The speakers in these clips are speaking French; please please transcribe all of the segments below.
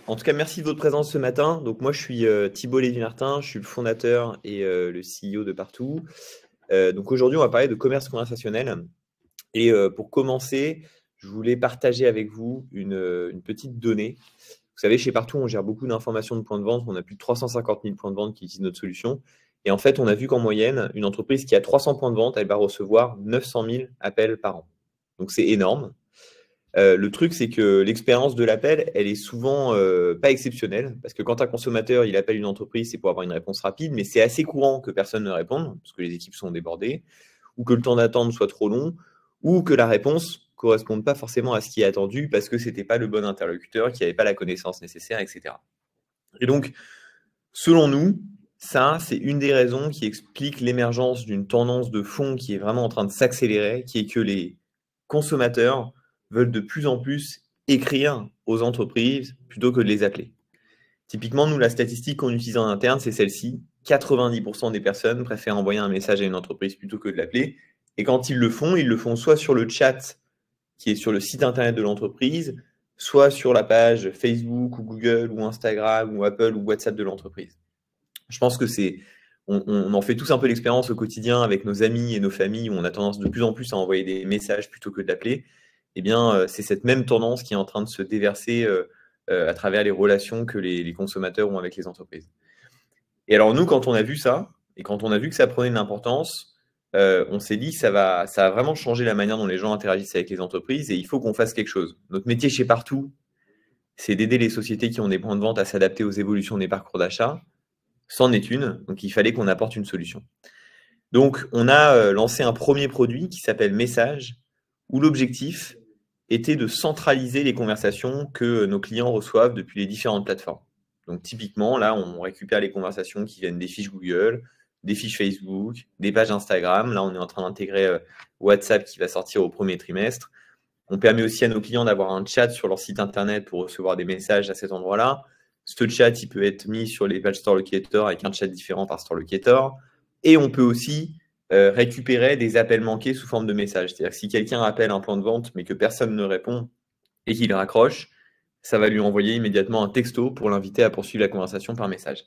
En tout cas, merci de votre présence ce matin. Donc moi, je suis Thibault Lévy-Martin, je suis le fondateur et le CEO de Partout. Donc aujourd'hui, on va parler de commerce conversationnel. Et pour commencer, je voulais partager avec vous une petite donnée. Vous savez, chez Partout, on gère beaucoup d'informations de points de vente. On a plus de 350 000 points de vente qui utilisent notre solution. Et en fait, on a vu qu'en moyenne, une entreprise qui a 300 points de vente, elle va recevoir 900 000 appels par an. Donc c'est énorme. Le truc, c'est que l'expérience de l'appel, elle est souvent pas exceptionnelle, parce que quand un consommateur il appelle une entreprise, c'est pour avoir une réponse rapide, mais c'est assez courant que personne ne réponde, parce que les équipes sont débordées, ou que le temps d'attente soit trop long, ou que la réponse ne corresponde pas forcément à ce qui est attendu, parce que c'était pas le bon interlocuteur, qui n'avait pas la connaissance nécessaire, etc. Et donc, selon nous, ça, c'est une des raisons qui explique l'émergence d'une tendance de fond qui est vraiment en train de s'accélérer, qui est que les consommateurs veulent de plus en plus écrire aux entreprises plutôt que de les appeler. Typiquement, nous, la statistique qu'on utilise en interne, c'est celle-ci. 90% des personnes préfèrent envoyer un message à une entreprise plutôt que de l'appeler. Et quand ils le font soit sur le chat qui est sur le site internet de l'entreprise, soit sur la page Facebook ou Google ou Instagram ou Apple ou WhatsApp de l'entreprise. Je pense que on en fait tous un peu l'expérience au quotidien avec nos amis et nos familles où on a tendance de plus en plus à envoyer des messages plutôt que d'appeler. Eh bien, c'est cette même tendance qui est en train de se déverser à travers les relations que les consommateurs ont avec les entreprises. Et alors nous, quand on a vu ça, et quand on a vu que ça prenait de l'importance, on s'est dit que ça va vraiment changer la manière dont les gens interagissent avec les entreprises et il faut qu'on fasse quelque chose. Notre métier chez Partout, c'est d'aider les sociétés qui ont des points de vente à s'adapter aux évolutions des parcours d'achat. C'en est une, donc il fallait qu'on apporte une solution. Donc on a lancé un premier produit qui s'appelle Message, où l'objectif était de centraliser les conversations que nos clients reçoivent depuis les différentes plateformes. Donc typiquement, là, on récupère les conversations qui viennent des fiches Google, des fiches Facebook, des pages Instagram. Là, on est en train d'intégrer WhatsApp qui va sortir au premier trimestre. On permet aussi à nos clients d'avoir un chat sur leur site internet pour recevoir des messages à cet endroit-là. Ce chat, il peut être mis sur les pages Store Locator avec un chat différent par Store Locator. Et on peut aussi récupérer des appels manqués sous forme de messages. C'est-à-dire que si quelqu'un appelle un point de vente mais que personne ne répond et qu'il raccroche, ça va lui envoyer immédiatement un texto pour l'inviter à poursuivre la conversation par message.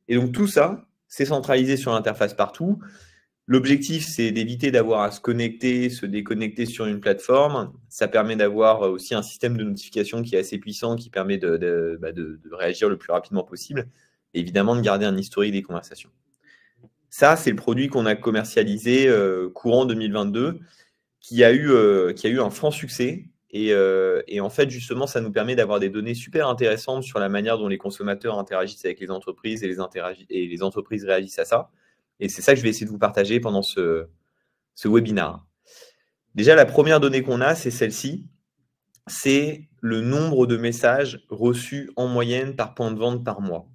Et donc tout ça, c'est centralisé sur l'interface Partout. L'objectif, c'est d'éviter d'avoir à se connecter, se déconnecter sur une plateforme. Ça permet d'avoir aussi un système de notification qui est assez puissant, qui permet de réagir le plus rapidement possible, et évidemment de garder un historique des conversations. Ça, c'est le produit qu'on a commercialisé courant 2022, qui a eu un franc succès. Et en fait, justement, ça nous permet d'avoir des données super intéressantes sur la manière dont les consommateurs interagissent avec les entreprises et les entreprises réagissent à ça. Et c'est ça que je vais essayer de vous partager pendant ce webinaire. Déjà, la première donnée qu'on a, c'est celle-ci. C'est le nombre de messages reçus en moyenne par point de vente par mois.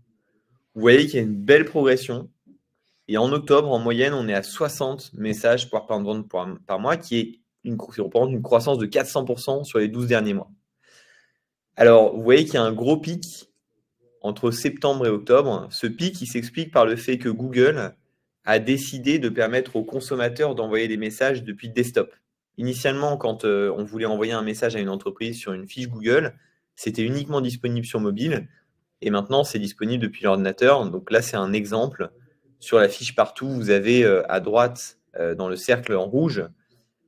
Vous voyez qu'il y a une belle progression. Et en octobre, en moyenne, on est à 60 messages par point de vente par mois, qui représente une croissance de 400% sur les 12 derniers mois. Alors, vous voyez qu'il y a un gros pic entre septembre et octobre. Ce pic, il s'explique par le fait que Google a décidé de permettre aux consommateurs d'envoyer des messages depuis le desktop. Initialement, quand on voulait envoyer un message à une entreprise sur une fiche Google, c'était uniquement disponible sur mobile. Et maintenant, c'est disponible depuis l'ordinateur. Donc là, c'est un exemple. Sur la fiche Partout, vous avez à droite, dans le cercle en rouge,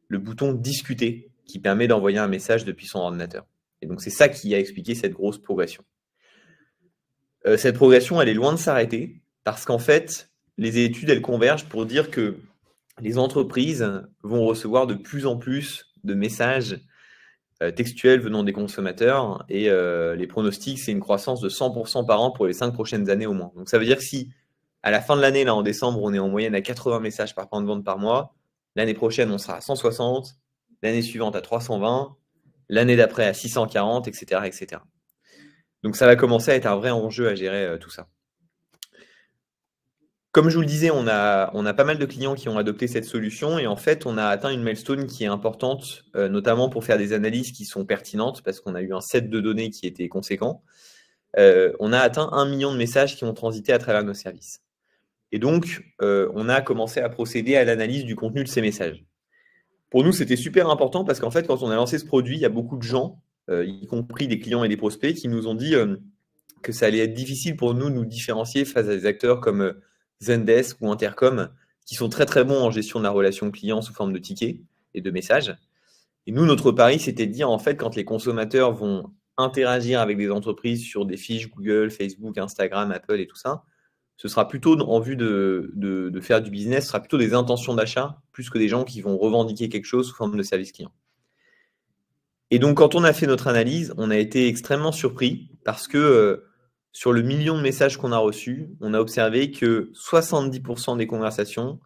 le bouton Discuter qui permet d'envoyer un message depuis son ordinateur. Et donc, c'est ça qui a expliqué cette grosse progression. Cette progression, elle est loin de s'arrêter parce qu'en fait, les études, elles convergent pour dire que les entreprises vont recevoir de plus en plus de messages textuels venant des consommateurs et les pronostics, c'est une croissance de 100% par an pour les 5 prochaines années au moins. Donc ça veut dire que si à la fin de l'année, là en décembre, on est en moyenne à 80 messages par point de vente par mois, l'année prochaine, on sera à 160, l'année suivante à 320, l'année d'après à 640, etc., etc. Donc ça va commencer à être un vrai enjeu à gérer tout ça. Comme je vous le disais, on a pas mal de clients qui ont adopté cette solution et en fait, on a atteint une milestone qui est importante, notamment pour faire des analyses qui sont pertinentes parce qu'on a eu un set de données qui était conséquent. On a atteint 1 million de messages qui ont transité à travers nos services. Et donc, on a commencé à procéder à l'analyse du contenu de ces messages. Pour nous, c'était super important parce qu'en fait, quand on a lancé ce produit, il y a beaucoup de gens, y compris des clients et des prospects, qui nous ont dit que ça allait être difficile pour nous de nous différencier face à des acteurs comme Zendesk ou Intercom, qui sont très très bons en gestion de la relation client sous forme de tickets et de messages. Et nous, notre pari, c'était de dire, en fait, quand les consommateurs vont interagir avec des entreprises sur des fiches Google, Facebook, Instagram, Apple et tout ça, ce sera plutôt en vue de faire du business, ce sera plutôt des intentions d'achat, plus que des gens qui vont revendiquer quelque chose sous forme de service client. Et donc, quand on a fait notre analyse, on a été extrêmement surpris parce que sur le million de messages qu'on a reçus, on a observé que 70% des conversations,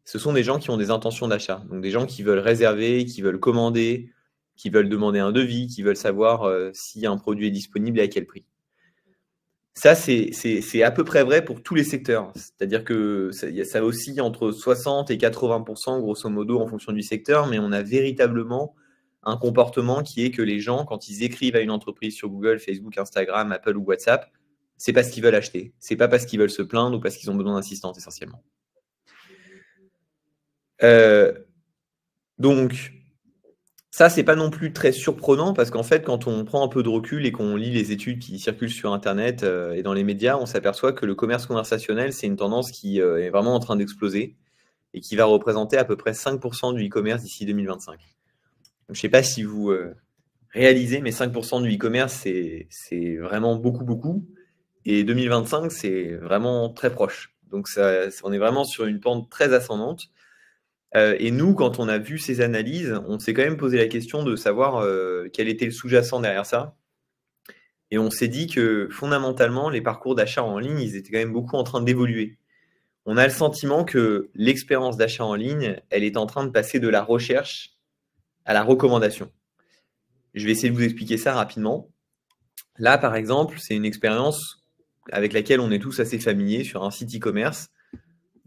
ce sont des gens qui ont des intentions d'achat. Donc, des gens qui veulent réserver, qui veulent commander, qui veulent demander un devis, qui veulent savoir si un produit est disponible et à quel prix. Ça, c'est à peu près vrai pour tous les secteurs. C'est-à-dire que ça oscille entre 60 et 80%, grosso modo, en fonction du secteur, mais on a véritablement un comportement qui est que les gens, quand ils écrivent à une entreprise sur Google, Facebook, Instagram, Apple ou WhatsApp, c'est parce qu'ils veulent acheter. C'est pas parce qu'ils veulent se plaindre ou parce qu'ils ont besoin d'assistance, essentiellement. Donc, ça, c'est pas non plus très surprenant parce qu'en fait, quand on prend un peu de recul et qu'on lit les études qui circulent sur Internet et dans les médias, on s'aperçoit que le commerce conversationnel, c'est une tendance qui est vraiment en train d'exploser et qui va représenter à peu près 5% du e-commerce d'ici 2025. Donc, je ne sais pas si vous réalisez, mais 5% du e-commerce, c'est vraiment beaucoup, beaucoup. Et 2025, c'est vraiment très proche. Donc, on est vraiment sur une pente très ascendante. Et nous, quand on a vu ces analyses, on s'est quand même posé la question de savoir quel était le sous-jacent derrière ça. Et on s'est dit que fondamentalement, les parcours d'achat en ligne, ils étaient quand même beaucoup en train d'évoluer. On a le sentiment que l'expérience d'achat en ligne, elle est en train de passer de la recherche à la recommandation. Je vais essayer de vous expliquer ça rapidement. Là, par exemple, c'est une expérience avec laquelle on est tous assez familiers sur un site e-commerce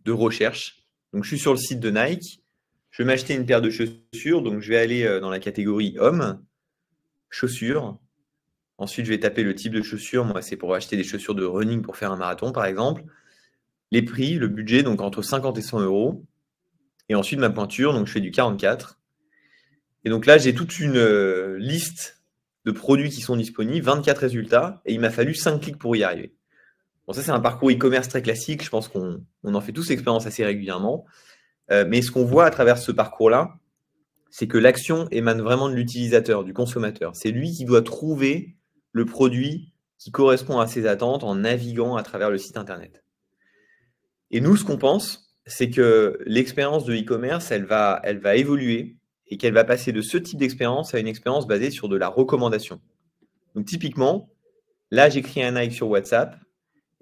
de recherche. Donc, je suis sur le site de Nike. Je vais m'acheter une paire de chaussures. Donc, je vais aller dans la catégorie homme, chaussures. Ensuite, je vais taper le type de chaussures. Moi, c'est pour acheter des chaussures de running pour faire un marathon, par exemple. Les prix, le budget, donc entre 50 et 100 euros. Et ensuite, ma pointure. Donc, je fais du 44. Et donc là, j'ai toute une liste de produits qui sont disponibles, 24 résultats. Et il m'a fallu 5 clics pour y arriver. Bon, ça, c'est un parcours e-commerce très classique. Je pense qu'on en fait tous expérience assez régulièrement. Mais ce qu'on voit à travers ce parcours-là, c'est que l'action émane vraiment de l'utilisateur, du consommateur. C'est lui qui doit trouver le produit qui correspond à ses attentes en naviguant à travers le site Internet. Et nous, ce qu'on pense, c'est que l'expérience de e-commerce, elle va évoluer et qu'elle va passer de ce type d'expérience à une expérience basée sur de la recommandation. Donc typiquement, là, j'écris un Nike sur WhatsApp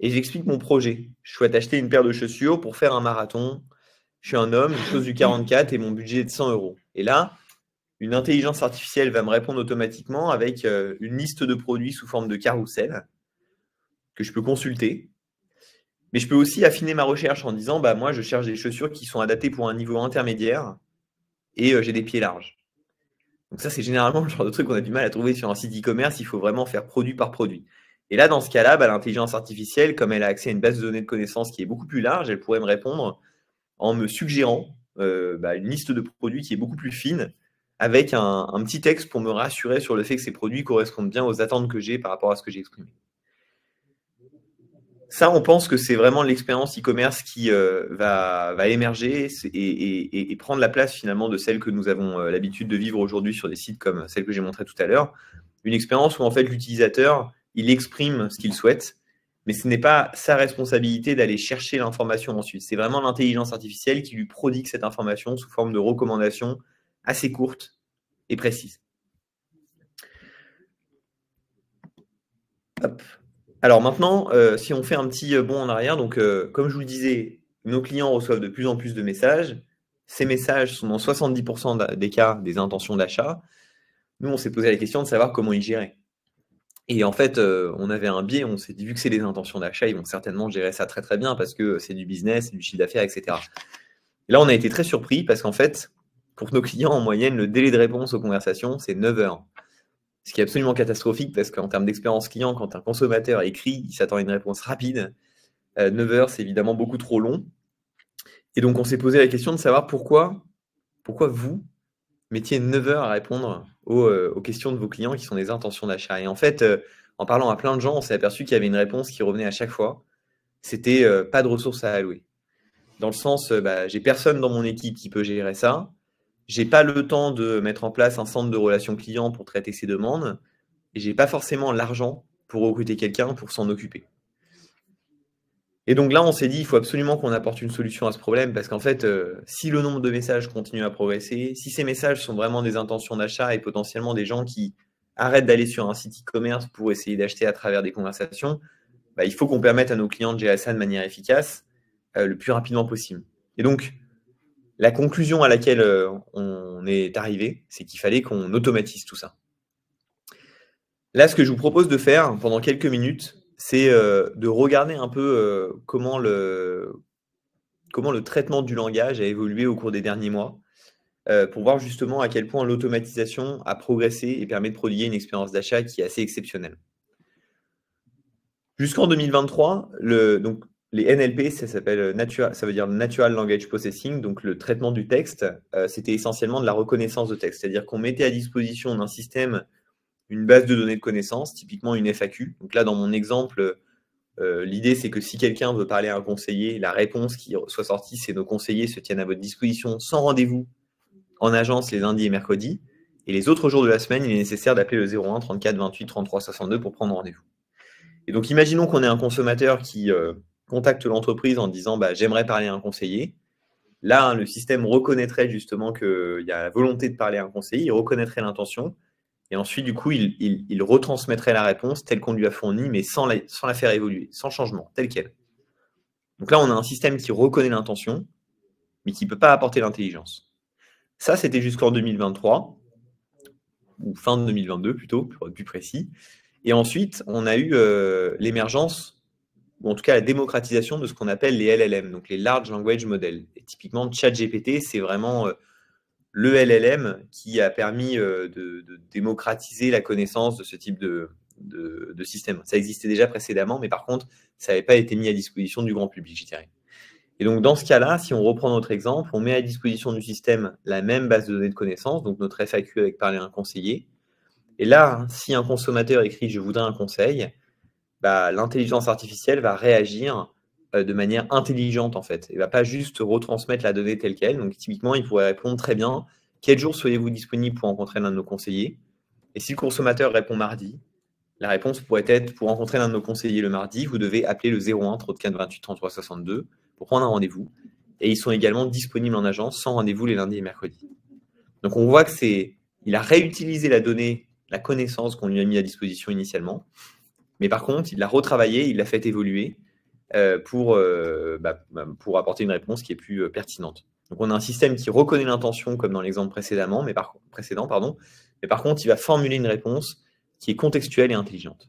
et j'explique mon projet. Je souhaite acheter une paire de chaussures pour faire un marathon. Je suis un homme, je chose du 44 et mon budget est de 100 euros. Et là, une intelligence artificielle va me répondre automatiquement avec une liste de produits sous forme de carrousel que je peux consulter. Mais je peux aussi affiner ma recherche en disant, bah, moi, je cherche des chaussures qui sont adaptées pour un niveau intermédiaire et j'ai des pieds larges. Donc ça, c'est généralement le genre de truc qu'on a du mal à trouver sur un site e-commerce. Il faut vraiment faire produit par produit. Et là, dans ce cas-là, bah, l'intelligence artificielle, comme elle a accès à une base de données de connaissances qui est beaucoup plus large, elle pourrait me répondre en me suggérant une liste de produits qui est beaucoup plus fine, avec un petit texte pour me rassurer sur le fait que ces produits correspondent bien aux attentes que j'ai par rapport à ce que j'ai exprimé. Ça, on pense que c'est vraiment l'expérience e-commerce qui va émerger et prendre la place finalement de celle que nous avons l'habitude de vivre aujourd'hui sur des sites comme celle que j'ai montrée tout à l'heure. Une expérience où en fait l'utilisateur, il exprime ce qu'il souhaite, mais ce n'est pas sa responsabilité d'aller chercher l'information ensuite. C'est vraiment l'intelligence artificielle qui lui prodigue cette information sous forme de recommandations assez courtes et précises. Hop. Alors maintenant, si on fait un petit bond en arrière, donc comme je vous le disais, nos clients reçoivent de plus en plus de messages. Ces messages sont dans 70% des cas des intentions d'achat. Nous, on s'est posé la question de savoir comment ils géraient. Et en fait, on avait un biais, on s'est dit, vu que c'est des intentions d'achat, ils vont certainement gérer ça très très bien parce que c'est du business, c'est du chiffre d'affaires, etc. Et là, on a été très surpris parce qu'en fait, pour nos clients, en moyenne, le délai de réponse aux conversations, c'est 9 heures. Ce qui est absolument catastrophique parce qu'en termes d'expérience client, quand un consommateur écrit, il s'attend à une réponse rapide. 9 heures, c'est évidemment beaucoup trop long. Et donc, on s'est posé la question de savoir pourquoi vous mettiez 9 heures à répondre aux questions de vos clients qui sont des intentions d'achat. Et en fait, en parlant à plein de gens, on s'est aperçu qu'il y avait une réponse qui revenait à chaque fois. C'était pas de ressources à allouer. Dans le sens, j'ai personne dans mon équipe qui peut gérer ça. J'ai pas le temps de mettre en place un centre de relations clients pour traiter ces demandes. Et j'ai pas forcément l'argent pour recruter quelqu'un pour s'en occuper. Et donc là, on s'est dit, il faut absolument qu'on apporte une solution à ce problème parce qu'en fait, si le nombre de messages continue à progresser, si ces messages sont vraiment des intentions d'achat et potentiellement des gens qui arrêtent d'aller sur un site e-commerce pour essayer d'acheter à travers des conversations, il faut qu'on permette à nos clients de gérer ça de manière efficace le plus rapidement possible. Et donc, la conclusion à laquelle on est arrivé, c'est qu'il fallait qu'on automatise tout ça. Là, ce que je vous propose de faire pendant quelques minutes, c'est de regarder un peu comment le traitement du langage a évolué au cours des derniers mois, pour voir justement à quel point l'automatisation a progressé et permet de prodiguer une expérience d'achat qui est assez exceptionnelle. Jusqu'en 2023, donc, les NLP, ça veut dire Natural Language Processing, donc le traitement du texte, c'était essentiellement de la reconnaissance de texte, c'est-à-dire qu'on mettait à disposition d'un système une base de données de connaissances, typiquement une FAQ. Donc là, dans mon exemple, l'idée, c'est que si quelqu'un veut parler à un conseiller, la réponse qui soit sortie, c'est nos conseillers se tiennent à votre disposition sans rendez-vous en agence les lundis et mercredis. Et les autres jours de la semaine, il est nécessaire d'appeler le 01 34 28 33 62 pour prendre rendez-vous. Et donc, imaginons qu'on ait un consommateur qui contacte l'entreprise en disant j'aimerais parler à un conseiller. Là, le système reconnaîtrait justement qu'il y a la volonté de parler à un conseiller, il reconnaîtrait l'intention. Et ensuite, du coup, il retransmettrait la réponse telle qu'on lui a fournie, mais sans la faire évoluer, sans changement, telle qu'elle. Donc là, on a un système qui reconnaît l'intention, mais qui ne peut pas apporter l'intelligence. Ça, c'était jusqu'en 2023, ou fin de 2022 plutôt, pour être plus précis. Et ensuite, on a eu l'émergence, ou en tout cas la démocratisation de ce qu'on appelle les LLM, donc les Large Language Models. Et typiquement, ChatGPT, c'est vraiment le LLM qui a permis de démocratiser la connaissance de ce type de système. Ça existait déjà précédemment, mais par contre, ça n'avait pas été mis à disposition du grand public, je dirais. Et donc, dans ce cas-là, si on reprend notre exemple, on met à disposition du système la même base de données de connaissances, donc notre FAQ avec parler à un conseiller. Et là, si un consommateur écrit « je voudrais un conseil », l'intelligence artificielle va réagir de manière intelligente en fait. Il ne va pas juste retransmettre la donnée telle qu'elle. Donc typiquement, il pourrait répondre très bien « Quel jour seriez-vous disponible pour rencontrer l'un de nos conseillers ?» Et si le consommateur répond mardi, la réponse pourrait être « Pour rencontrer l'un de nos conseillers le mardi, vous devez appeler le 01 34 28 33 62 pour prendre un rendez-vous. » Et ils sont également disponibles en agence sans rendez-vous les lundis et mercredis. Donc on voit qu'il a réutilisé la donnée, la connaissance qu'on lui a mis à disposition initialement. Mais par contre, il l'a retravaillé, il l'a fait évoluer pour apporter une réponse qui est plus pertinente. Donc, on a un système qui reconnaît l'intention, comme dans l'exemple précédent, mais par contre, il va formuler une réponse qui est contextuelle et intelligente.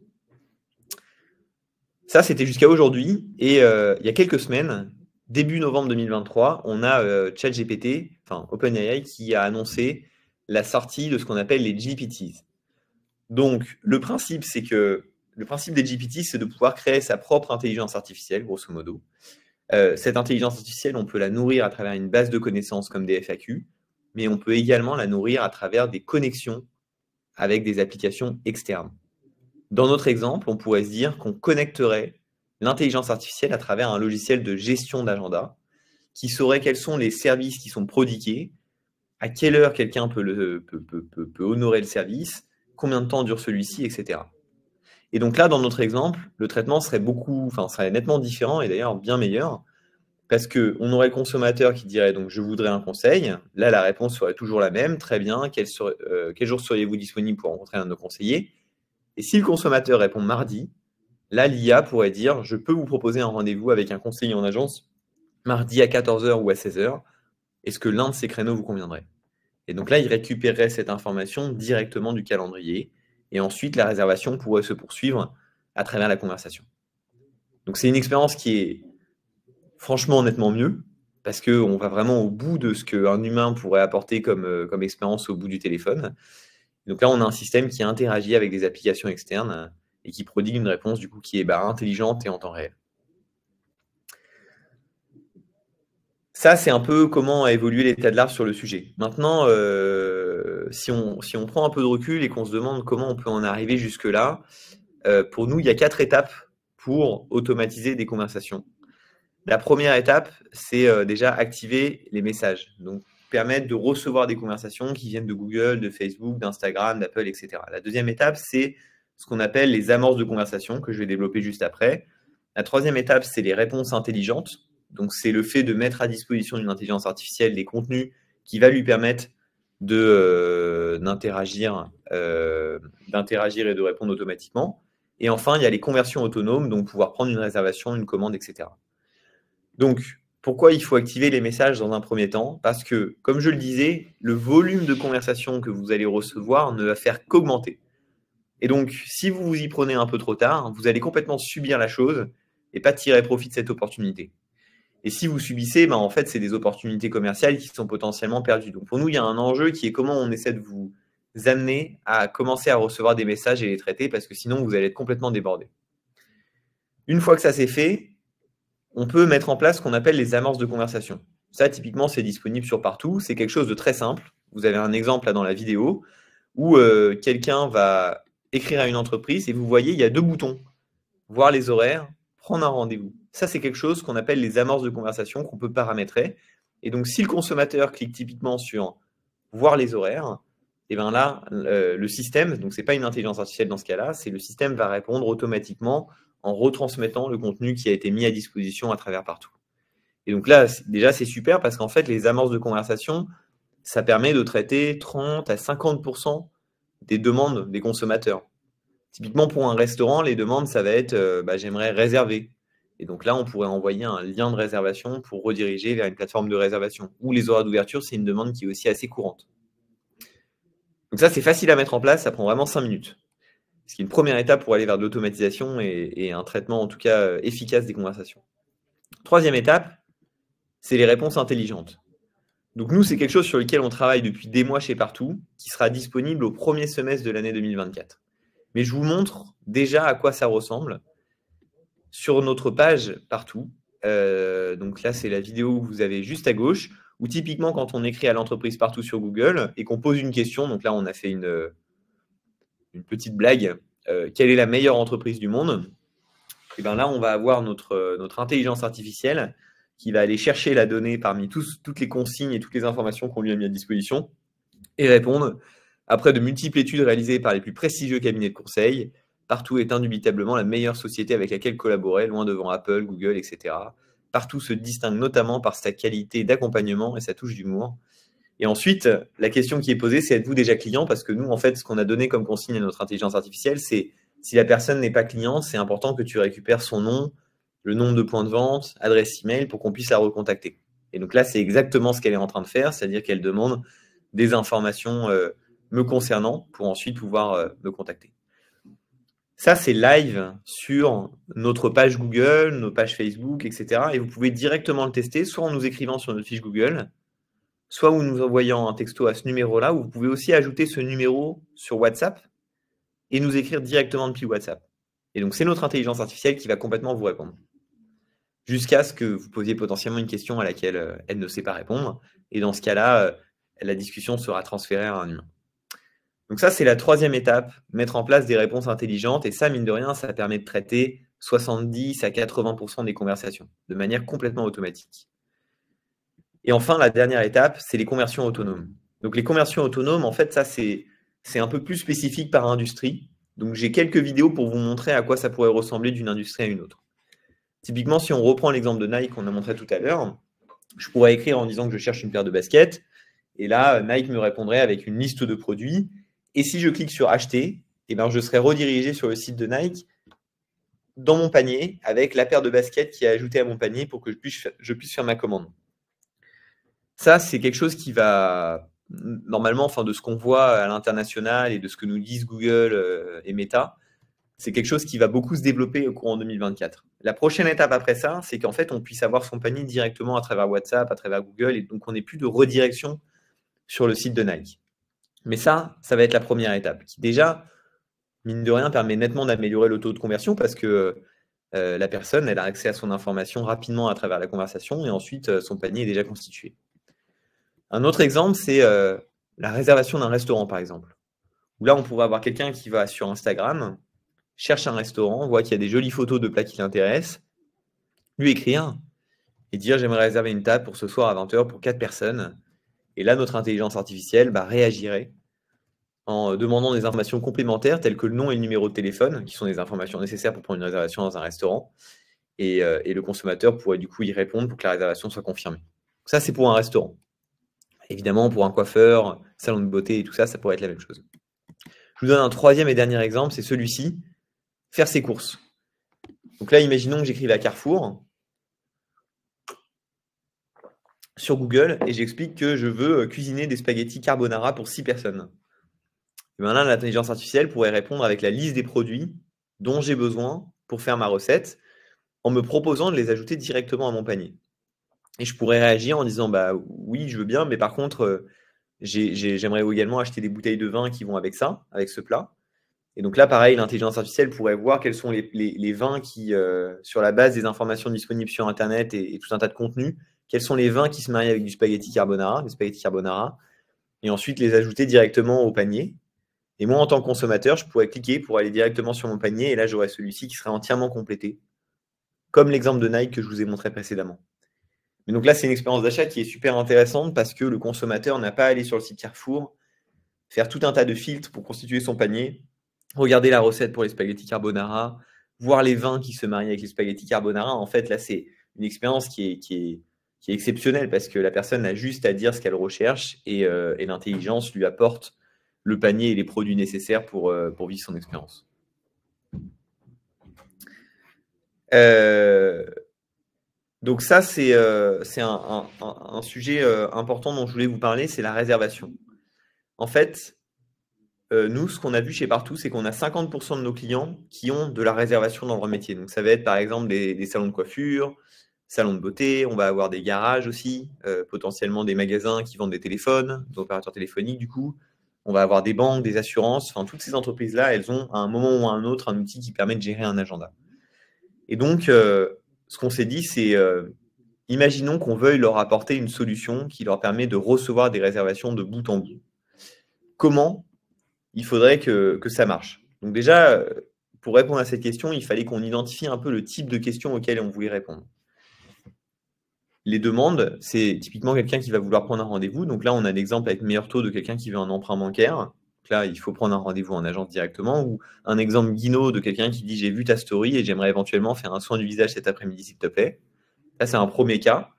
Ça, c'était jusqu'à aujourd'hui. Et il y a quelques semaines, début novembre 2023, on a ChatGPT, enfin OpenAI, qui a annoncé la sortie de ce qu'on appelle les GPTs. Donc, le principe des GPT, c'est de pouvoir créer sa propre intelligence artificielle, grosso modo. Cette intelligence artificielle, on peut la nourrir à travers une base de connaissances comme des FAQ, mais on peut également la nourrir à travers des connexions avec des applications externes. Dans notre exemple, on pourrait se dire qu'on connecterait l'intelligence artificielle à travers un logiciel de gestion d'agenda qui saurait quels sont les services qui sont prodigués, à quelle heure quelqu'un peut honorer le service, combien de temps dure celui-ci, etc. Et donc là, dans notre exemple, le traitement serait nettement différent et d'ailleurs bien meilleur, parce qu'on aurait le consommateur qui dirait donc « je voudrais un conseil ». Là, la réponse serait toujours la même. Très bien, quel jour seriez-vous disponible pour rencontrer un de nos conseillers? Et si le consommateur répond mardi, là, l'IA pourrait dire « je peux vous proposer un rendez-vous avec un conseiller en agence mardi à 14h ou à 16h. Est-ce que l'un de ces créneaux vous conviendrait ?» Et donc là, il récupérerait cette information directement du calendrier. Et ensuite, la réservation pourrait se poursuivre à travers la conversation. Donc, c'est une expérience qui est franchement nettement mieux, parce qu'on va vraiment au bout de ce qu'un humain pourrait apporter comme expérience au bout du téléphone. Donc là, on a un système qui interagit avec des applications externes et qui prodigue une réponse du coup qui est intelligente et en temps réel. Ça, c'est un peu comment a évolué l'état de l'art sur le sujet. Maintenant, si on prend un peu de recul et qu'on se demande comment on peut en arriver jusque-là, pour nous, il y a 4 étapes pour automatiser des conversations. La première étape, c'est déjà activer les messages. Donc, permettre de recevoir des conversations qui viennent de Google, de Facebook, d'Instagram, d'Apple, etc. La deuxième étape, c'est ce qu'on appelle les amorces de conversation, que je vais développer juste après. La troisième étape, c'est les réponses intelligentes. Donc, c'est le fait de mettre à disposition d'une intelligence artificielle des contenus qui va lui permettre d'interagir et de répondre automatiquement. Et enfin, il y a les conversions autonomes, donc pouvoir prendre une réservation, une commande, etc. Donc, pourquoi il faut activer les messages dans un premier temps? Parce que, comme je le disais, le volume de conversation que vous allez recevoir ne va faire qu'augmenter. Et donc, si vous vous y prenez un peu trop tard, vous allez complètement subir la chose et pas tirer profit de cette opportunité. Et si vous subissez, en fait, c'est des opportunités commerciales qui sont potentiellement perdues. Donc, pour nous, il y a un enjeu qui est comment on essaie de vous amener à commencer à recevoir des messages et les traiter, parce que sinon, vous allez être complètement débordé. Une fois que ça c'est fait, on peut mettre en place ce qu'on appelle les amorces de conversation. Ça, typiquement, c'est disponible sur Partout. C'est quelque chose de très simple. Vous avez un exemple là dans la vidéo où quelqu'un va écrire à une entreprise et vous voyez, il y a 2 boutons. Voir les horaires, prendre un rendez-vous. Ça, c'est quelque chose qu'on appelle les amorces de conversation qu'on peut paramétrer. Et donc, si le consommateur clique typiquement sur voir les horaires, et bien là, le système, donc ce n'est pas une intelligence artificielle dans ce cas-là, c'est le système va répondre automatiquement en retransmettant le contenu qui a été mis à disposition à travers Partout. Et donc là, déjà, c'est super parce qu'en fait, les amorces de conversation, ça permet de traiter 30 à 50% des demandes des consommateurs. Typiquement, pour un restaurant, les demandes, ça va être j'aimerais réserver. Et donc là, on pourrait envoyer un lien de réservation pour rediriger vers une plateforme de réservation. Ou les horaires d'ouverture, c'est une demande qui est aussi assez courante. Donc ça, c'est facile à mettre en place, ça prend vraiment 5 minutes. Ce qui est une première étape pour aller vers de l'automatisation et un traitement, en tout cas, efficace des conversations. Troisième étape, c'est les réponses intelligentes. Donc nous, c'est quelque chose sur lequel on travaille depuis des mois chez Partout, qui sera disponible au premier semestre de l'année 2024. Mais je vous montre déjà à quoi ça ressemble sur notre page Partout. Donc là, c'est la vidéo que vous avez juste à gauche, où typiquement, quand on écrit à l'entreprise Partout sur Google et qu'on pose une question, donc là, on a fait une petite blague, quelle est la meilleure entreprise du monde? Et bien là, on va avoir notre intelligence artificielle qui va aller chercher la donnée parmi toutes les consignes et toutes les informations qu'on lui a mis à disposition et répondre. Après de multiples études réalisées par les plus prestigieux cabinets de conseil, Partout est indubitablement la meilleure société avec laquelle collaborer, loin devant Apple, Google, etc. Partout se distingue notamment par sa qualité d'accompagnement et sa touche d'humour. Et ensuite, la question qui est posée, c'est êtes-vous déjà client? Parce que nous, en fait, ce qu'on a donné comme consigne à notre intelligence artificielle, c'est si la personne n'est pas client, c'est important que tu récupères son nom, le nombre de points de vente, adresse email pour qu'on puisse la recontacter. Et donc là, c'est exactement ce qu'elle est en train de faire, c'est-à-dire qu'elle demande des informations me concernant pour ensuite pouvoir me contacter. Ça, c'est live sur notre page Google, nos pages Facebook, etc. Et vous pouvez directement le tester, soit en nous écrivant sur notre fiche Google, soit en nous envoyant un texto à ce numéro-là, ou vous pouvez aussi ajouter ce numéro sur WhatsApp et nous écrire directement depuis WhatsApp. Et donc, c'est notre intelligence artificielle qui va complètement vous répondre. Jusqu'à ce que vous posiez potentiellement une question à laquelle elle ne sait pas répondre. Et dans ce cas-là, la discussion sera transférée à un humain. Donc ça, c'est la troisième étape, mettre en place des réponses intelligentes. Et ça, mine de rien, ça permet de traiter 70 à 80% des conversations de manière complètement automatique. Et enfin, la dernière étape, c'est les conversions autonomes. Donc les conversions autonomes, en fait, ça, c'est un peu plus spécifique par industrie. Donc j'ai quelques vidéos pour vous montrer à quoi ça pourrait ressembler d'une industrie à une autre. Typiquement, si on reprend l'exemple de Nike qu'on a montré tout à l'heure, je pourrais écrire en disant que je cherche une paire de baskets. Et là, Nike me répondrait avec une liste de produits. Et si je clique sur acheter, eh ben, je serai redirigé sur le site de Nike dans mon panier avec la paire de baskets qui est ajoutée à mon panier pour que je puisse faire ma commande. Ça, c'est quelque chose qui va, normalement, enfin, de ce qu'on voit à l'international et de ce que nous disent Google et Meta, c'est quelque chose qui va beaucoup se développer au courant 2024. La prochaine étape après ça, c'est qu'en fait, on puisse avoir son panier directement à travers WhatsApp, à travers Google, et donc on n'ait plus de redirection sur le site de Nike. Mais ça va être la première étape, qui déjà, mine de rien, permet nettement d'améliorer le taux de conversion parce que la personne, elle a accès à son information rapidement à travers la conversation et ensuite, son panier est déjà constitué. Un autre exemple, c'est la réservation d'un restaurant, par exemple. Où là, on pourrait avoir quelqu'un qui va sur Instagram cherche un restaurant, voit qu'il y a des jolies photos de plats qui l'intéressent, lui écrire et dire j'aimerais réserver une table pour ce soir à 20 h pour 4 personnes. Et là, notre intelligence artificielle réagirait en demandant des informations complémentaires telles que le nom et le numéro de téléphone, qui sont des informations nécessaires pour prendre une réservation dans un restaurant. Et le consommateur pourrait du coup y répondre pour que la réservation soit confirmée. Ça, c'est pour un restaurant. Évidemment, pour un coiffeur, salon de beauté et tout ça, ça pourrait être la même chose. Je vous donne un troisième et dernier exemple, c'est celui-ci, faire ses courses. Donc là, imaginons que j'écrive à Carrefour sur Google et j'explique que je veux cuisiner des spaghettis carbonara pour 6 personnes. Et bien là, l'intelligence artificielle pourrait répondre avec la liste des produits dont j'ai besoin pour faire ma recette en me proposant de les ajouter directement à mon panier. Et je pourrais réagir en disant oui, je veux bien, mais par contre, j'aimerais également acheter des bouteilles de vin qui vont avec ça, avec ce plat. Et donc là, pareil, l'intelligence artificielle pourrait voir quels sont les vins qui, sur la base des informations disponibles sur Internet et tout un tas de contenus, quels sont les vins qui se marient avec du spaghetti carbonara, des spaghettis carbonara, et ensuite les ajouter directement au panier. Et moi, en tant que consommateur, je pourrais cliquer pour aller directement sur mon panier, et là, j'aurais celui-ci qui serait entièrement complété, comme l'exemple de Nike que je vous ai montré précédemment. Mais donc là, c'est une expérience d'achat qui est super intéressante parce que le consommateur n'a pas à aller sur le site Carrefour, faire tout un tas de filtres pour constituer son panier, regarder la recette pour les spaghettis carbonara, voir les vins qui se marient avec les spaghettis carbonara. En fait, là, c'est une expérience qui est exceptionnelle parce que la personne a juste à dire ce qu'elle recherche et l'intelligence lui apporte le panier et les produits nécessaires pour vivre son expérience. Donc ça, c'est un sujet important dont je voulais vous parler, c'est la réservation. En fait, nous, ce qu'on a vu chez Partout, c'est qu'on a 50% de nos clients qui ont de la réservation dans leur métier. Donc ça va être par exemple des salons de coiffure, salons de beauté, on va avoir des garages aussi, potentiellement des magasins qui vendent des téléphones, des opérateurs téléphoniques du coup. On va avoir des banques, des assurances, enfin toutes ces entreprises-là, elles ont à un moment ou à un autre un outil qui permet de gérer un agenda. Et donc, ce qu'on s'est dit, c'est imaginons qu'on veuille leur apporter une solution qui leur permet de recevoir des réservations de bout en bout. Comment il faudrait que ça marche? Donc déjà, pour répondre à cette question, il fallait qu'on identifie un peu le type de questions auxquelles on voulait répondre. Les demandes, c'est typiquement quelqu'un qui va vouloir prendre un rendez-vous. Donc là, on a l'exemple avec meilleur taux de quelqu'un qui veut un emprunt bancaire. Donc là, il faut prendre un rendez-vous en agence directement. Ou un exemple Guino de quelqu'un qui dit « j'ai vu ta story et j'aimerais éventuellement faire un soin du visage cet après-midi, s'il te plaît ». Ça, c'est un premier cas.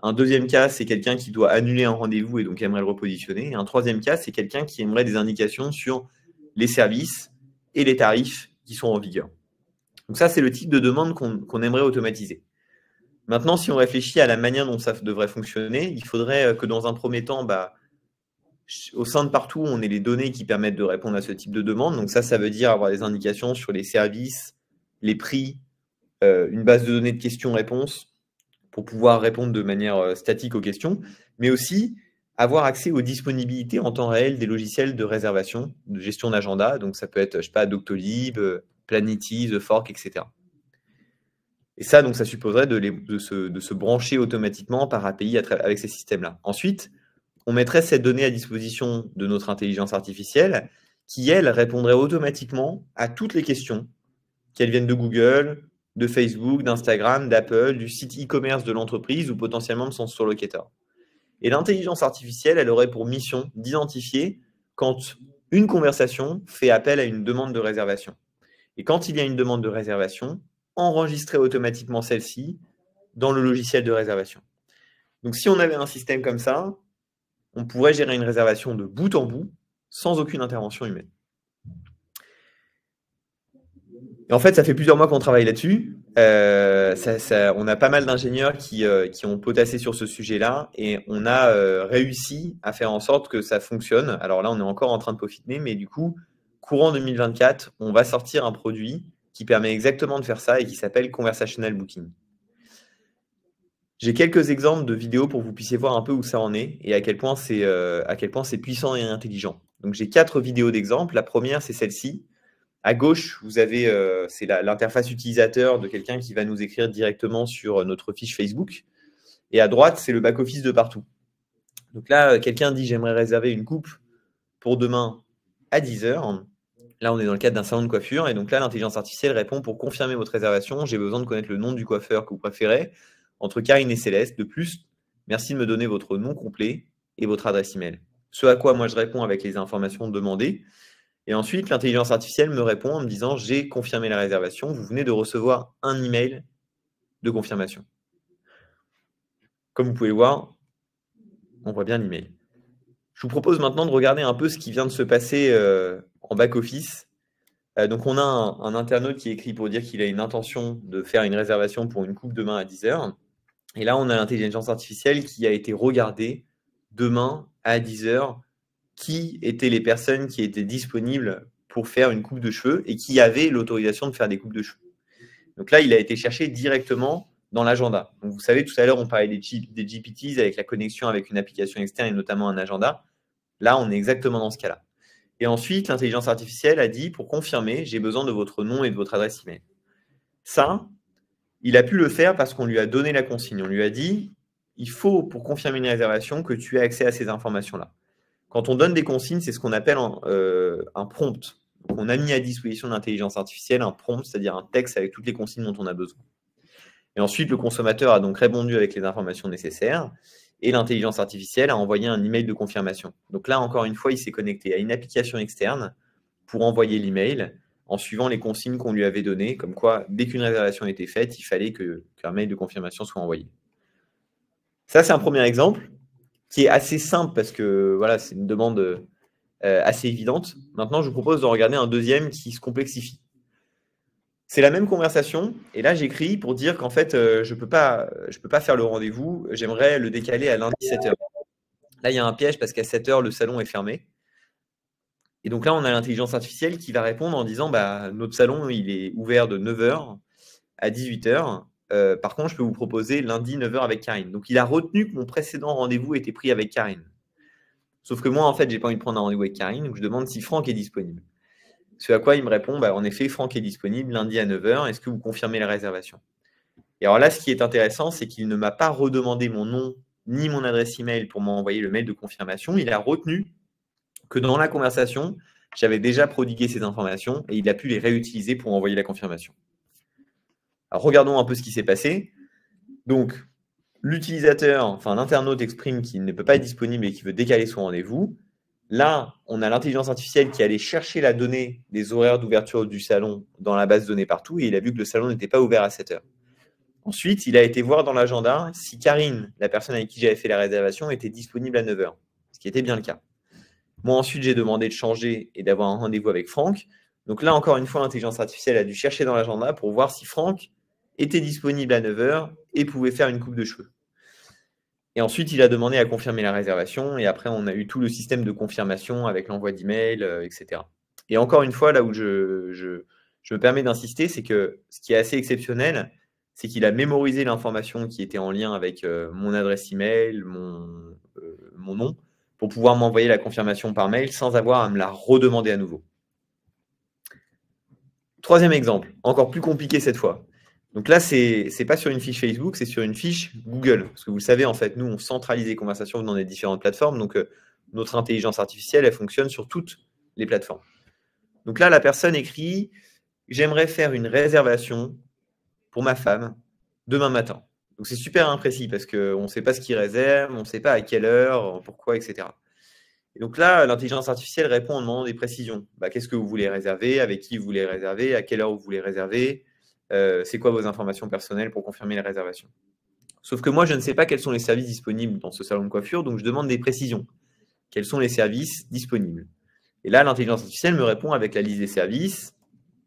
Un deuxième cas, c'est quelqu'un qui doit annuler un rendez-vous et donc aimerait le repositionner. Et un troisième cas, c'est quelqu'un qui aimerait des indications sur les services et les tarifs qui sont en vigueur. Donc ça, c'est le type de demande qu'on aimerait automatiser. Maintenant, si on réfléchit à la manière dont ça devrait fonctionner, il faudrait que dans un premier temps, au sein de Partout, on ait les données qui permettent de répondre à ce type de demande. Donc ça veut dire avoir des indications sur les services, les prix, une base de données de questions-réponses pour pouvoir répondre de manière statique aux questions, mais aussi avoir accès aux disponibilités en temps réel des logiciels de réservation, de gestion d'agenda. Donc ça peut être, je sais pas, Doctolib, Planety, The Fork, etc. Et ça, donc, ça supposerait de se brancher automatiquement par API avec ces systèmes-là. Ensuite, on mettrait cette donnée à disposition de notre intelligence artificielle qui, elle, répondrait automatiquement à toutes les questions, qu'elles viennent de Google, de Facebook, d'Instagram, d'Apple, du site e-commerce de l'entreprise ou potentiellement de son store locator. Et l'intelligence artificielle, elle aurait pour mission d'identifier quand une conversation fait appel à une demande de réservation. Et quand il y a une demande de réservation, enregistrer automatiquement celle-ci dans le logiciel de réservation. Donc, si on avait un système comme ça, on pourrait gérer une réservation de bout en bout sans aucune intervention humaine. Et en fait, ça fait plusieurs mois qu'on travaille là-dessus. On a pas mal d'ingénieurs qui ont potassé sur ce sujet-là et on a réussi à faire en sorte que ça fonctionne. Alors là, on est encore en train de peaufiner, mais du coup, courant 2024, on va sortir un produit qui permet exactement de faire ça et qui s'appelle Conversational Booking. J'ai quelques exemples de vidéos pour que vous puissiez voir un peu où ça en est et à quel point c'est puissant et intelligent. Donc j'ai 4 vidéos d'exemples. La première, c'est celle-ci. À gauche, vous avez c'est l'interface utilisateur de quelqu'un qui va nous écrire directement sur notre fiche Facebook. Et à droite, c'est le back-office de Partout. Donc là, quelqu'un dit « j'aimerais réserver une coupe pour demain à 10 h ». Là, on est dans le cadre d'un salon de coiffure. Et donc là, l'intelligence artificielle répond: pour confirmer votre réservation, j'ai besoin de connaître le nom du coiffeur que vous préférez, entre Karine et Céleste. De plus, merci de me donner votre nom complet et votre adresse email. Ce à quoi moi je réponds avec les informations demandées. Et ensuite, l'intelligence artificielle me répond en me disant: j'ai confirmé la réservation, vous venez de recevoir un email de confirmation. Comme vous pouvez le voir, on voit bien l'email. Je vous propose maintenant de regarder un peu ce qui vient de se passer en back-office. Donc, on a un internaute qui écrit pour dire qu'il a une intention de faire une réservation pour une coupe demain à 10 h. Et là, on a l'intelligence artificielle qui a été regardée demain à 10 h qui étaient les personnes qui étaient disponibles pour faire une coupe de cheveux et qui avaient l'autorisation de faire des coupes de cheveux. Donc là, il a été cherché directement dans l'agenda. Donc vous savez, tout à l'heure, on parlait des GPTs avec la connexion avec une application externe et notamment un agenda. Là, on est exactement dans ce cas-là. Et ensuite, l'intelligence artificielle a dit: pour confirmer, j'ai besoin de votre nom et de votre adresse email. Ça, il a pu le faire parce qu'on lui a donné la consigne. On lui a dit: il faut, pour confirmer une réservation, que tu aies accès à ces informations-là. Quand on donne des consignes, c'est ce qu'on appelle un prompt. Donc, on a mis à disposition de l'intelligence artificielle un prompt, c'est-à-dire un texte avec toutes les consignes dont on a besoin. Et ensuite, le consommateur a donc répondu avec les informations nécessaires et l'intelligence artificielle a envoyé un email de confirmation. Donc là, encore une fois, il s'est connecté à une application externe pour envoyer l'email en suivant les consignes qu'on lui avait données, comme quoi, dès qu'une réservation était faite, il fallait qu'un mail de confirmation soit envoyé. Ça, c'est un premier exemple qui est assez simple parce que voilà, c'est une demande assez évidente. Maintenant, je vous propose de regarder un deuxième qui se complexifie. C'est la même conversation, et là, j'écris pour dire qu'en fait, je peux pas faire le rendez-vous, j'aimerais le décaler à lundi 7 h. Là, il y a un piège parce qu'à 7 h, le salon est fermé. Et donc là, on a l'intelligence artificielle qui va répondre en disant: bah, notre salon, il est ouvert de 9 h à 18 h. Par contre, je peux vous proposer lundi 9 h avec Karine. Donc, il a retenu que mon précédent rendez-vous était pris avec Karine. Sauf que moi, en fait, j'ai pas envie de prendre un rendez-vous avec Karine, donc je demande si Franck est disponible. Ce à quoi il me répond: bah, en effet, Franck est disponible lundi à 9 h. Est-ce que vous confirmez la réservation? Et alors là, ce qui est intéressant, c'est qu'il ne m'a pas redemandé mon nom ni mon adresse email pour m'envoyer le mail de confirmation. Il a retenu que dans la conversation, j'avais déjà prodigué ces informations et il a pu les réutiliser pour envoyer la confirmation. Alors regardons un peu ce qui s'est passé. Donc, l'utilisateur, enfin l'internaute exprime qu'il ne peut pas être disponible et qu'il veut décaler son rendez-vous. Là, on a l'intelligence artificielle qui allait chercher la donnée des horaires d'ouverture du salon dans la base de données partout et il a vu que le salon n'était pas ouvert à 7 h. Ensuite, il a été voir dans l'agenda si Karine, la personne avec qui j'avais fait la réservation, était disponible à 9 h, ce qui était bien le cas. Moi, ensuite, j'ai demandé de changer et d'avoir un rendez-vous avec Franck. Donc là, encore une fois, l'intelligence artificielle a dû chercher dans l'agenda pour voir si Franck était disponible à 9 h et pouvait faire une coupe de cheveux. Et ensuite, il a demandé à confirmer la réservation. Et après, on a eu tout le système de confirmation avec l'envoi d'email, etc. Et encore une fois, là où je me permets d'insister, c'est que ce qui est assez exceptionnel, c'est qu'il a mémorisé l'information qui était en lien avec mon adresse email, mon nom, pour pouvoir m'envoyer la confirmation par mail sans avoir à me la redemander à nouveau. Troisième exemple, encore plus compliqué cette fois. Donc là, c'est pas sur une fiche Facebook, c'est sur une fiche Google. Parce que vous le savez, en fait, nous, on centralise les conversations dans les différentes plateformes. Donc, notre intelligence artificielle, elle fonctionne sur toutes les plateformes. Donc là, la personne écrit: j'aimerais faire une réservation pour ma femme demain matin. Donc, c'est super imprécis parce qu'on ne sait pas ce qu'il réserve, on ne sait pas à quelle heure, pourquoi, etc. Et donc là, l'intelligence artificielle répond en demandant des précisions. Bah, qu'est-ce que vous voulez réserver? Avec qui vous voulez réserver? À quelle heure vous voulez réserver? C'est quoi vos informations personnelles pour confirmer la réservation? Sauf que moi, je ne sais pas quels sont les services disponibles dans ce salon de coiffure, donc je demande des précisions. Quels sont les services disponibles? Et là, l'intelligence artificielle me répond avec la liste des services,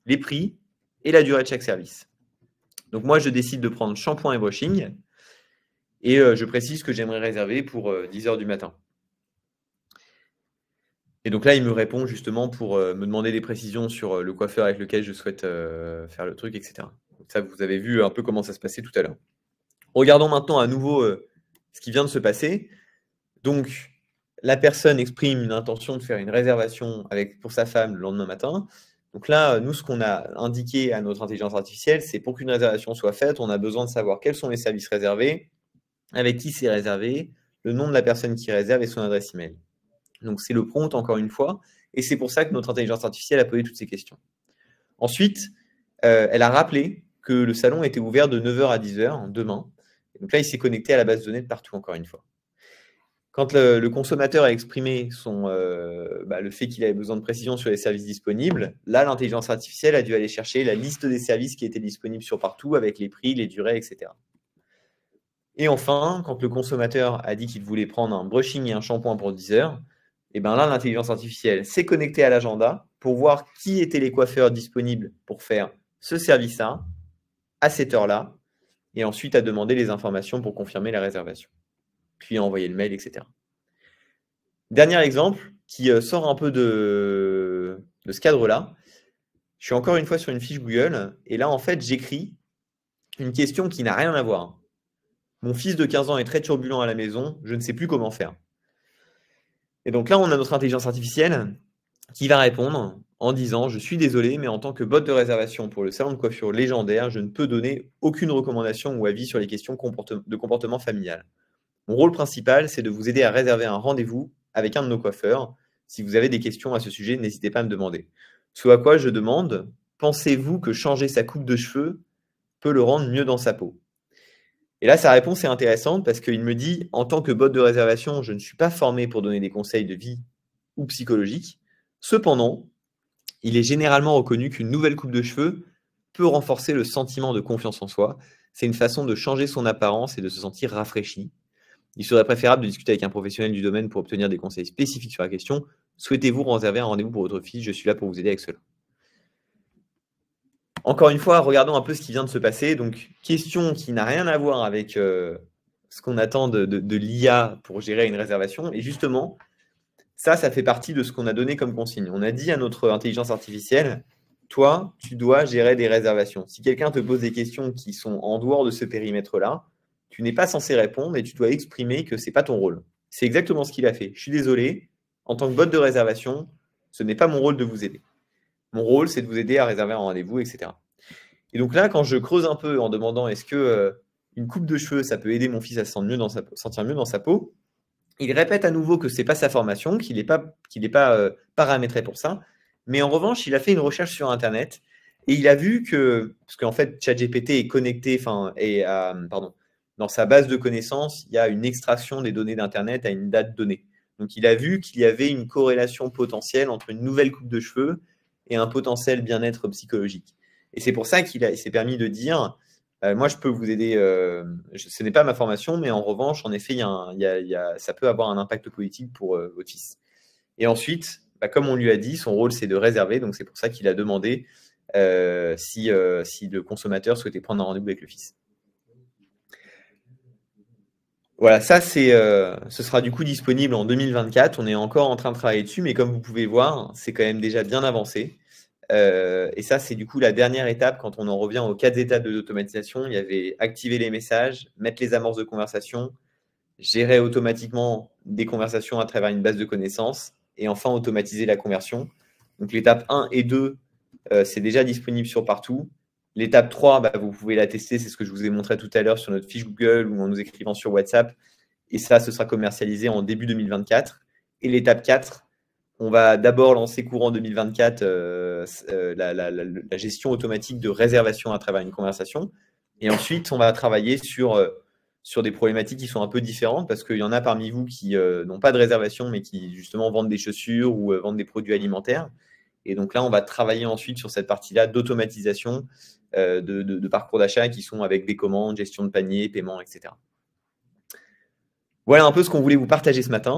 les prix et la durée de chaque service. Donc moi, je décide de prendre shampoing et brushing et je précise que j'aimerais réserver pour 10 h du matin. Et donc là, il me répond justement pour me demander des précisions sur le coiffeur avec lequel je souhaite faire le truc, etc. Donc ça, vous avez vu un peu comment ça se passait tout à l'heure. Regardons maintenant à nouveau ce qui vient de se passer. Donc, la personne exprime une intention de faire une réservation pour sa femme le lendemain matin. Donc là, nous, ce qu'on a indiqué à notre intelligence artificielle, c'est pour qu'une réservation soit faite, on a besoin de savoir quels sont les services réservés, avec qui c'est réservé, le nom de la personne qui réserve et son adresse email. Donc, c'est le prompt, encore une fois. Et c'est pour ça que notre intelligence artificielle a posé toutes ces questions. Ensuite, elle a rappelé que le salon était ouvert de 9h à 10h demain. Et donc là, il s'est connecté à la base de données de partout, encore une fois. Quand le consommateur a exprimé le fait qu'il avait besoin de précision sur les services disponibles, là, l'intelligence artificielle a dû aller chercher la liste des services qui étaient disponibles sur partout, avec les prix, les durées, etc. Et enfin, quand le consommateur a dit qu'il voulait prendre un brushing et un shampoing pour 10 heures, et bien là, l'intelligence artificielle s'est connectée à l'agenda pour voir qui étaient les coiffeurs disponibles pour faire ce service-là, à cette heure-là, et ensuite a demandé les informations pour confirmer la réservation. Puis a envoyé le mail, etc. Dernier exemple qui sort un peu de ce cadre-là. Je suis encore une fois sur une fiche Google, et là, en fait, j'écris une question qui n'a rien à voir. Mon fils de 15 ans est très turbulent à la maison, je ne sais plus comment faire. Et donc là, on a notre intelligence artificielle qui va répondre en disant « Je suis désolé, mais en tant que bot de réservation pour le salon de coiffure légendaire, je ne peux donner aucune recommandation ou avis sur les questions de comportement familial. Mon rôle principal, c'est de vous aider à réserver un rendez-vous avec un de nos coiffeurs. Si vous avez des questions à ce sujet, n'hésitez pas à me demander. » Ce à quoi je demande « Pensez-vous que changer sa coupe de cheveux peut le rendre mieux dans sa peau ?» Et là, sa réponse est intéressante parce qu'il me dit « En tant que bot de réservation, je ne suis pas formé pour donner des conseils de vie ou psychologiques. Cependant, il est généralement reconnu qu'une nouvelle coupe de cheveux peut renforcer le sentiment de confiance en soi. C'est une façon de changer son apparence et de se sentir rafraîchi. Il serait préférable de discuter avec un professionnel du domaine pour obtenir des conseils spécifiques sur la question. Souhaitez-vous réserver un rendez-vous pour votre fils? Je suis là pour vous aider avec cela. » Encore une fois, regardons un peu ce qui vient de se passer. Donc, question qui n'a rien à voir avec ce qu'on attend de l'IA pour gérer une réservation. Et justement, ça fait partie de ce qu'on a donné comme consigne. On a dit à notre intelligence artificielle, toi, tu dois gérer des réservations. Si quelqu'un te pose des questions qui sont en dehors de ce périmètre-là, tu n'es pas censé répondre et tu dois exprimer que ce n'est pas ton rôle. C'est exactement ce qu'il a fait. Je suis désolé, en tant que bot de réservation, ce n'est pas mon rôle de vous aider. Mon rôle, c'est de vous aider à réserver un rendez-vous, etc. Et donc là, quand je creuse un peu en demandant est-ce que une coupe de cheveux, ça peut aider mon fils à se sentir mieux dans sa peau, il répète à nouveau que ce n'est pas sa formation, qu'il n'est pas paramétré pour ça. Mais en revanche, il a fait une recherche sur Internet et il a vu que, parce qu'en fait, ChatGPT est connecté, dans sa base de connaissances, il y a une extraction des données d'Internet à une date donnée. Donc, il a vu qu'il y avait une corrélation potentielle entre une nouvelle coupe de cheveux et un potentiel bien-être psychologique. Et c'est pour ça qu'il s'est permis de dire moi, je peux vous aider. Ce n'est pas ma formation, mais en revanche, en effet, ça peut avoir un impact politique pour votre fils. Et ensuite, comme on lui a dit, son rôle, c'est de réserver. Donc, c'est pour ça qu'il a demandé si le consommateur souhaitait prendre un rendez-vous avec le fils. Voilà, ça, ce sera du coup disponible en 2024. On est encore en train de travailler dessus, mais comme vous pouvez voir, c'est quand même déjà bien avancé. Et ça, c'est du coup la dernière étape quand on en revient aux 4 étapes de l'automatisation. Il y avait activer les messages, mettre les amorces de conversation, gérer automatiquement des conversations à travers une base de connaissances et enfin automatiser la conversion. Donc l'étape 1 et 2, c'est déjà disponible sur partout. L'étape 3, vous pouvez la tester, c'est ce que je vous ai montré tout à l'heure sur notre fiche Google ou en nous écrivant sur WhatsApp. Et ça, ce sera commercialisé en début 2024. Et l'étape 4, on va d'abord lancer courant 2024 la gestion automatique de réservation à travers une conversation. Et ensuite, on va travailler sur des problématiques qui sont un peu différentes parce qu'il y en a parmi vous qui n'ont pas de réservation mais qui justement vendent des chaussures ou vendent des produits alimentaires. Et donc là, on va travailler ensuite sur cette partie-là d'automatisation de parcours d'achat qui sont avec des commandes, gestion de panier, paiement, etc. Voilà un peu ce qu'on voulait vous partager ce matin.